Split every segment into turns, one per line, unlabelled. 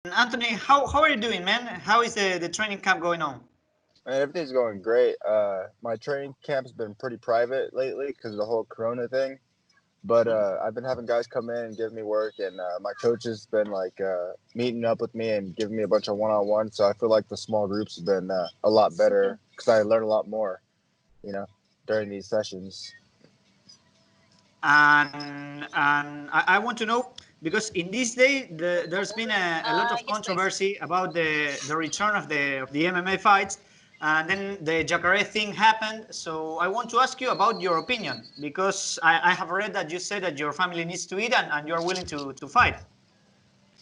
Anthony, how are you doing, man? How is the training camp going on?
And everything's going great. My training camp's been pretty private lately because of the whole Corona thing. But I've been having guys come in and give me work, and my coach has been like meeting up with me and giving me a bunch of one-on-one. So I feel like the small groups have been a lot better because I learn a lot more, you know, during these sessions.
And I want to know because in this day there's been a lot of controversy about the return of the MMA fights, and then the Jacare thing happened. So I want to ask you about your opinion because I have read that you said that your family needs to eat and you're willing to fight.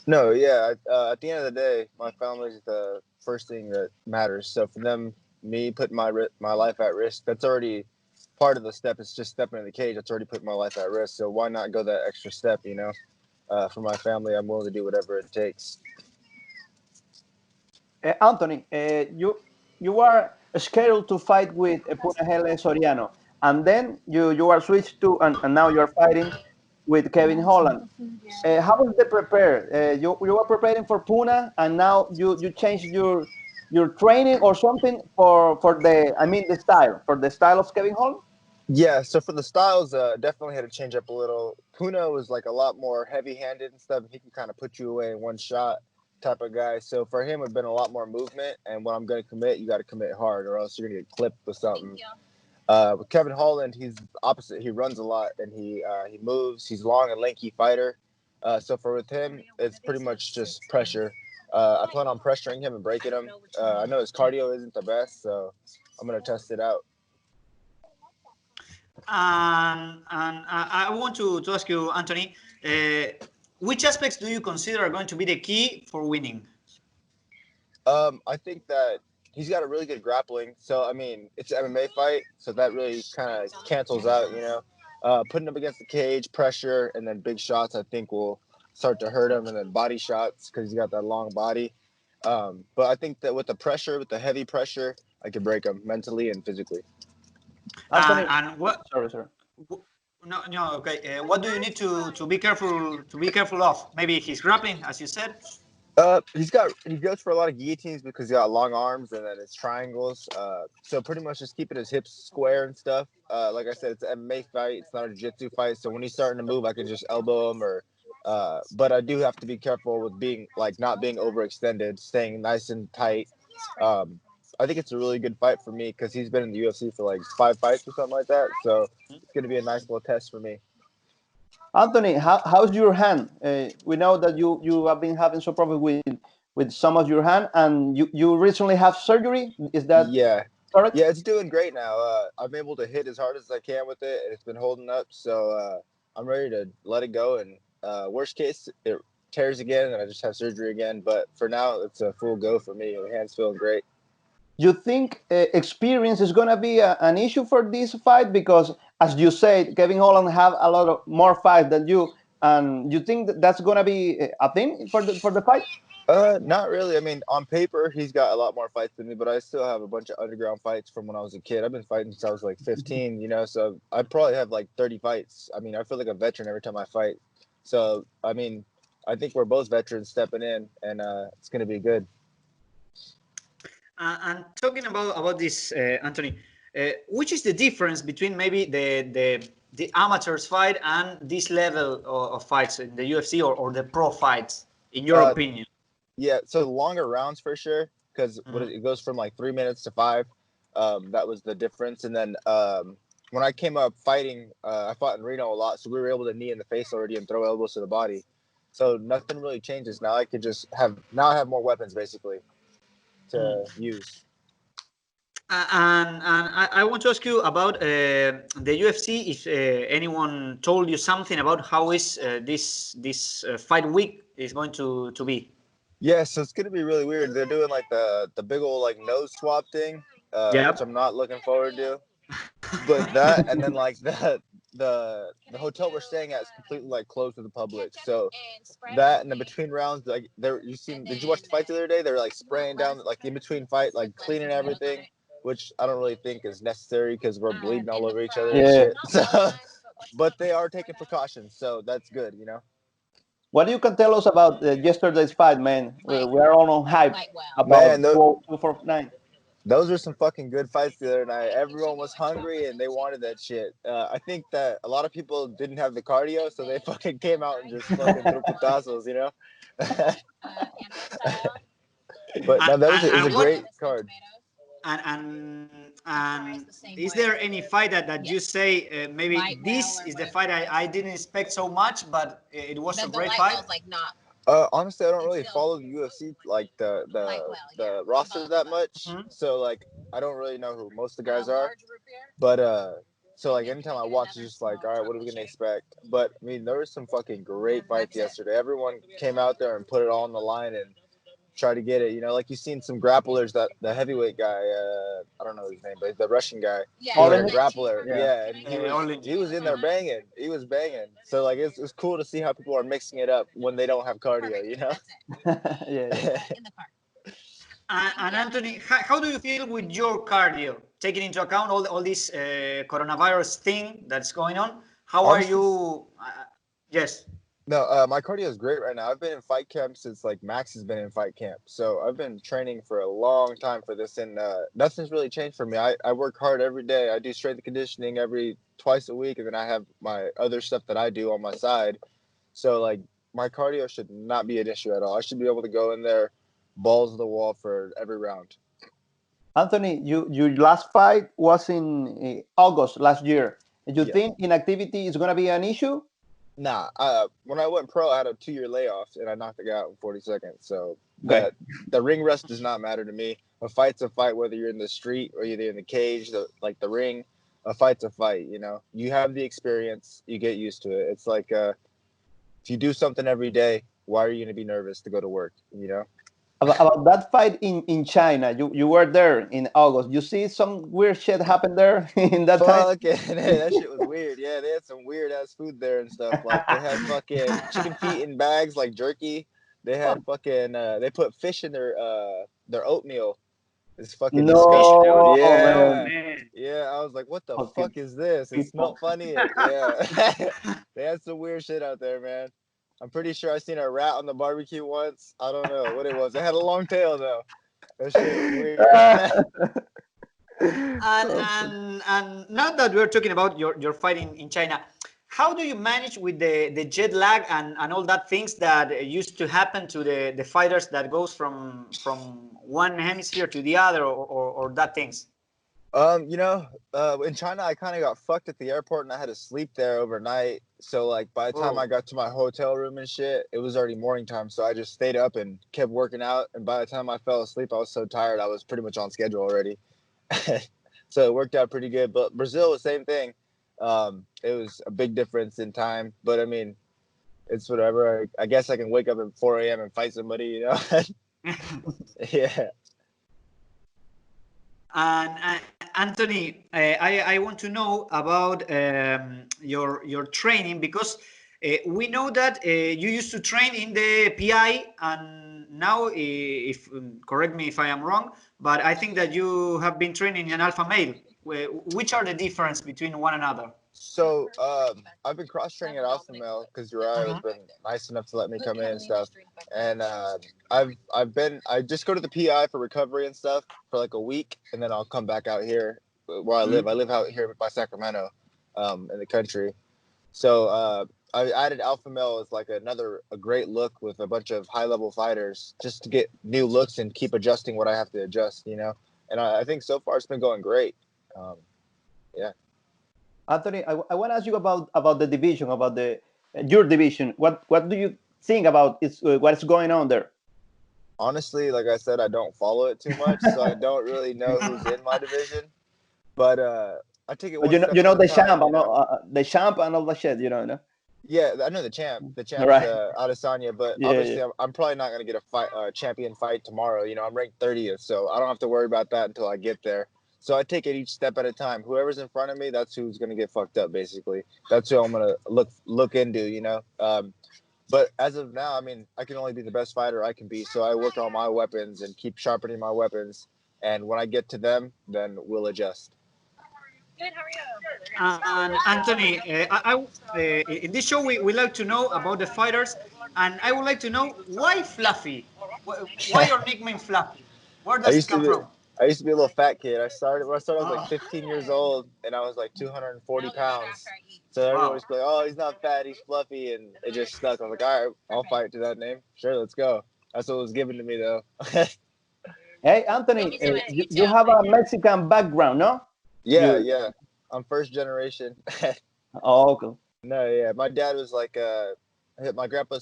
No, yeah. At the end of the day, my family is the first thing that matters. So for them, me putting my life at risk, that's already part of the step. It's just stepping in the cage. That's already put my life at risk. So why not go that extra step? For my family, I'm willing to do whatever it takes.
Anthony, you are scheduled to fight with Punahele Soriano, and then you are switched to and now you are fighting with Kevin Holland. How was the prepare? You were preparing for Puna, and now you changed your training or something for the the style of Kevin Holland.
Yeah. So for the styles, definitely had to change up a little. Puna was like a lot more heavy-handed and stuff. He can kind of put you away in one shot type of guy. So for him, it's been a lot more movement. And when I'm going to commit, you got to commit hard, or else you're going to get clipped with something. With Kevin Holland, he's opposite. He runs a lot and he moves. He's long and lanky fighter. So for with him, it's pretty much just pressure. I plan on pressuring him and breaking him. I know his cardio isn't the best, so I'm gonna test it out.
And I want to ask you, Anthony, which aspects do you consider are going to be the key for winning?
I think that he's got a really good grappling. So I mean, it's an MMA fight, so that really kind of cancels out. Putting him against the cage, pressure, and then big shots. I think will start to hurt him, and then body shots because he's got that long body. But I think that with the pressure, with the heavy pressure, I can break him mentally and physically.
Anthony,
And what?
sorry.
No, no, okay. What do you need to be careful of? Maybe he's grappling, as you said.
He goes for a lot of guillotines because he got long arms and then it's triangles. So pretty much just keeping his hips square and stuff. Like I said, it's an MMA fight. It's not a jiu-jitsu fight. So when he's starting to move, I can just elbow him or. But I do have to be careful with being like not being overextended, staying nice and tight. Um, I think it's a really good fight for me because he's been in the UFC for like 5 fights or something like that. So it's gonna be a nice little test for me.
Anthony, how's your hand? We know that you have been having some problem with some of your hand, and you recently have surgery. Is that
Yeah.
correct?
Yeah, it's doing great now. I'm able to hit as hard as I can with it, and it's been holding up. So I'm ready to let it go. And worst case, it tears again, and I just have surgery again. But for now, it's a full go for me. My hand's feeling great.
You think experience is going to be an issue for this fight because, as you said, Kevin Holland have a lot of more fights than you, and you think that's going to be a thing for the fight?
Not really. I mean, on paper, he's got a lot more fights than me, but I still have a bunch of underground fights from when I was a kid. I've been fighting since I was like 15, so I probably have like 30 fights. I mean, I feel like a veteran every time I fight. So, I mean, I think we're both veterans stepping in, and it's going to be good.
And talking about this, Anthony, which is the difference between maybe the amateurs fight and this level of fights in the UFC or the pro fights, in your
Uh,
opinion?
Yeah, so longer rounds for sure, because
Mhm.
it goes from like 3 minutes to 5. That was the difference. And then when I came up fighting, I fought in Reno a lot, so we were able to knee in the face already and throw elbows to the body. So nothing really changes now. I have more weapons basically
Mm.
to use.
And I want to ask you about the UFC. If anyone told you something about how is this fight week is going to be?
Yeah, so it's gonna be really weird. They're doing like the big old like nose swab thing, which
Yep.
I'm not looking forward to. But that and then like the hotel we're staying at is completely like closed to the public. So that and the between rounds, like there you seen did you watch the fight the other day? They were like spraying down like in between fight, like cleaning everything, which I don't really think is necessary because we're bleeding all over each other and
Yeah.
shit. So but they are taking precautions, so that's good.
What you can tell us about yesterday's fight, man? We are all on hype about
Man,
249.
those were some fucking good fights the other night. Everyone was hungry and they wanted that shit. I think that a lot of people didn't have the cardio, so they fucking came out and just fucking threw putazos, you know? But no, that was it was a great card.
And is there any fight that you say maybe this is the fight I didn't expect so much, but it was a great fight?
Honestly, I don't really follow the UFC like the roster that much. So like I don't really know who most of the guys are. But so like anytime I watch, it's just like, all right, what are we gonna expect? But I mean, there were some fucking great fights yesterday. Everyone came out there and put it all on the line and try to get it. You know, like you've seen some grapplers, that the heavyweight guy, I don't know his name, but the Russian guy,
Holland?
grappler,
Yeah.
and he was in there banging. He was banging. So like it's cool to see how people are mixing it up when they don't have cardio. You know.
Yeah.
And Anthony, how do you feel with your cardio, taking into account all this coronavirus thing that's going on? How are you? Yes.
No, my cardio is great right now. I've been in fight camp since like Max has been in fight camp. So I've been training for a long time for this, and nothing's really changed for me. I work hard every day. I do strength and conditioning every twice a week, and then I have my other stuff that I do on my side. So like my cardio should not be an issue at all. I should be able to go in there, balls to the wall for every round.
Anthony, your last fight was in August last year. You think inactivity is going to be an issue?
Nah, when I went pro, I had a 2-year layoff, and I knocked the guy out in 40 seconds. So
Okay.
the ring rust does not matter to me. A fight's a fight, whether you're in the street or you're in the cage, the ring. A fight's a fight, you know. You have the experience, you get used to it. It's like if you do something every day, why are you going to be nervous to go to work, you know?
About that fight in China, you were there in August. You see some weird shit happen there in that time?
Fucking, that shit was weird. Yeah, they had some weird ass food there and stuff. Like they had fucking chicken feet in bags like jerky. They had fucking they put fish in their oatmeal. It's fucking disgusting.
No,
Yeah.
man.
Yeah, I was like, what the
Okay.
fuck is this? It smelled funny. Yeah. They had some weird shit out there, man. I'm pretty sure I seen a rat on the barbecue once. I don't know what it was. It had a long tail though. That shit was weird.
And now that we're talking about your fight in China, how do you manage with the jet lag and all that things that used to happen to the fighters that goes from one hemisphere to the other or that things?
You know, in China, I kind of got fucked at the airport and I had to sleep there overnight. So, like, by the time I got to my hotel room and shit, it was already morning time. So I just stayed up and kept working out. And by the time I fell asleep, I was so tired, I was pretty much on schedule already. So it worked out pretty good. But Brazil was the same thing. It was a big difference in time. But I mean, it's whatever. I guess I can wake up at 4 a.m. and fight somebody, you know? Yeah.
And Anthony, I want to know about your training because we know that you used to train in the PI, and now, if correct me if I am wrong, but I think that you have been training in alpha male. Which are the difference between one another?
So I've been cross training at Alpha Male because Uriah has been nice enough to let me come in and stuff. And I just go to the PI for recovery and stuff for like a week, and then I'll come back out here where I live. I live out here by Sacramento, in the country. So I added Alpha Male as like a great look with a bunch of high level fighters just to get new looks and keep adjusting what I have to adjust, you know. And I think so far it's been going great. Yeah.
Anthony, I want to ask you about the division, about your division. What do you think about what is going on there?
Honestly, like I said, I don't follow it too much, so I don't really know who's in my division. But I take it one step
you know
at a
the
time,
champ,
you know?
the champ and all that shit, you know?
Yeah, I know the champ. The champ's
Right.
Adesanya, but
Yeah,
obviously I'm probably not going to get a champion fight tomorrow. You know, I'm ranked 30th, so I don't have to worry about that until I get there. So I take it each step at a time. Whoever's in front of me, that's who's going to get fucked up, basically. That's who I'm going to look into, you know? But as of now, I mean, I can only be the best fighter I can be. So I work on my weapons and keep sharpening my weapons. And when I get to them, then we'll adjust.
Good, how are you?
And Anthony, in this show we like to know about the fighters And I would like to know why Fluffy? Why your nickname Fluffy? Where
I
does it
used to
come
be
from?
I used to be a little fat kid. I was
Oh.
like 15 years old, and I was like 240 pounds. So everyone
Wow.
was like, "Oh, he's not fat, he's fluffy," and it just stuck. I was like, "All right, I'll fight to that name. Sure, let's go." That's what was given to me, though.
Hey, Anthony, you have a Mexican background, no?
Yeah. I'm first generation.
Oh, okay.
No, yeah. My dad was like, my grandpa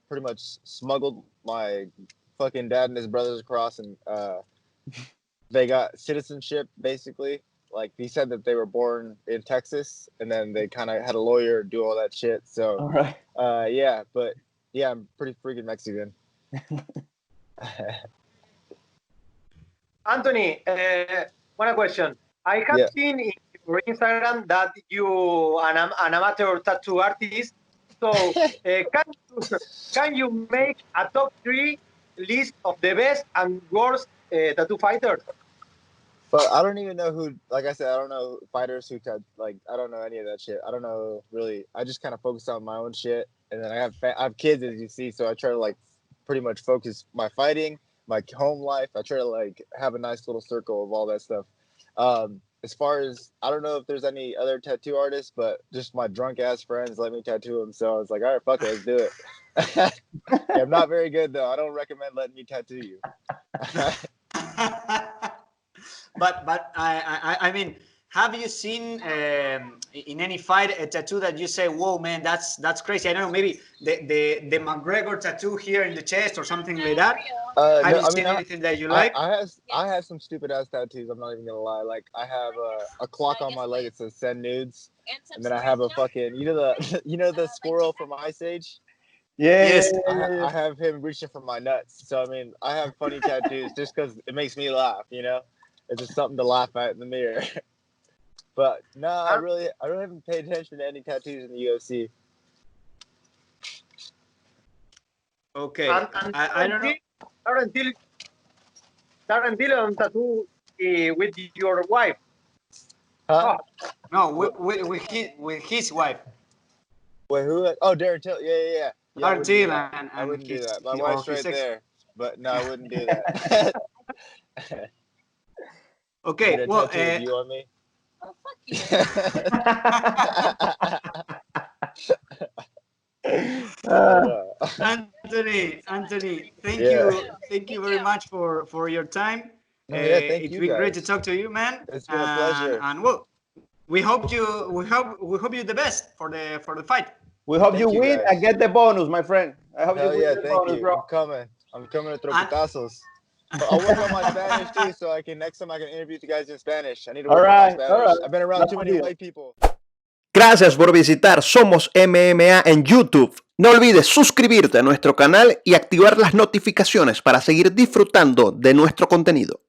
pretty much smuggled my fucking dad and his brothers across, and they got citizenship, basically. Like, he said that they were born in Texas, and then they kind of had a lawyer do all that shit. So,
All right.
yeah, but yeah, I'm pretty freaking Mexican.
Anthony, one question. I have seen in your Instagram that you an amateur tattoo artist. So can you make a top 3 list of the best and worst tattoo fighters?
But I don't even know who. Like I said, I don't know fighters who I don't know any of that shit. I don't know really. I just kind of focus on my own shit, and then I have kids, as you see, so I try to like pretty much focus my fighting, my home life. I try to like have a nice little circle of all that stuff. As far as, I don't know if there's any other tattoo artists, but just my drunk ass friends let me tattoo them. So I was like, all right, fuck it, let's do it. Yeah, I'm not very good though. I don't recommend letting me tattoo you.
But I mean, have you seen in any fight a tattoo that you say, "Whoa, man, that's crazy"? I don't know, maybe the McGregor tattoo here in the chest or something like that. Have you seen anything that you like?
I have some stupid ass tattoos. I'm not even gonna lie. Like, I have a clock on my leg that says "Send nudes," and then I have a fucking the squirrel from Ice Age.
Yes.
I have him reaching for my nuts. So I mean, I have funny tattoos just because it makes me laugh. It's just something to laugh at in the mirror. But no, I really haven't paid attention to any tattoos in the UFC.
Okay,
And
I don't know.
Tarantino tattoo with your wife.
Huh?
Oh,
No, with his wife.
Wait, who? Oh, Darren Till. Yeah. I wouldn't do
Till
that.
and
I wouldn't do that. My
his
wife's right there. But no, I wouldn't do that.
Okay,
Get a
well,
tattoo of you on me.
Oh, fuck you.
Anthony, thank
Yeah.
you very much for your time.
No, yeah, thank
It's
you
been great to
guys.
talk to you, man.
It's been a pleasure.
And well, we hope you the best for the fight.
We hope
Thank
you
you,
win
guys.
and get the bonus, my friend. I hope
Hell
you
yeah,
win the
thank
bonus,
you.
bro.
I'm coming to tropitazos. I'll work on my Spanish too, so next time I can interview you guys in Spanish. I need to work on my Spanish. I've been around too many white people.
Gracias por visitar Somos MMA en YouTube. No olvides suscribirte a nuestro canal y activar las notificaciones para seguir disfrutando de nuestro contenido.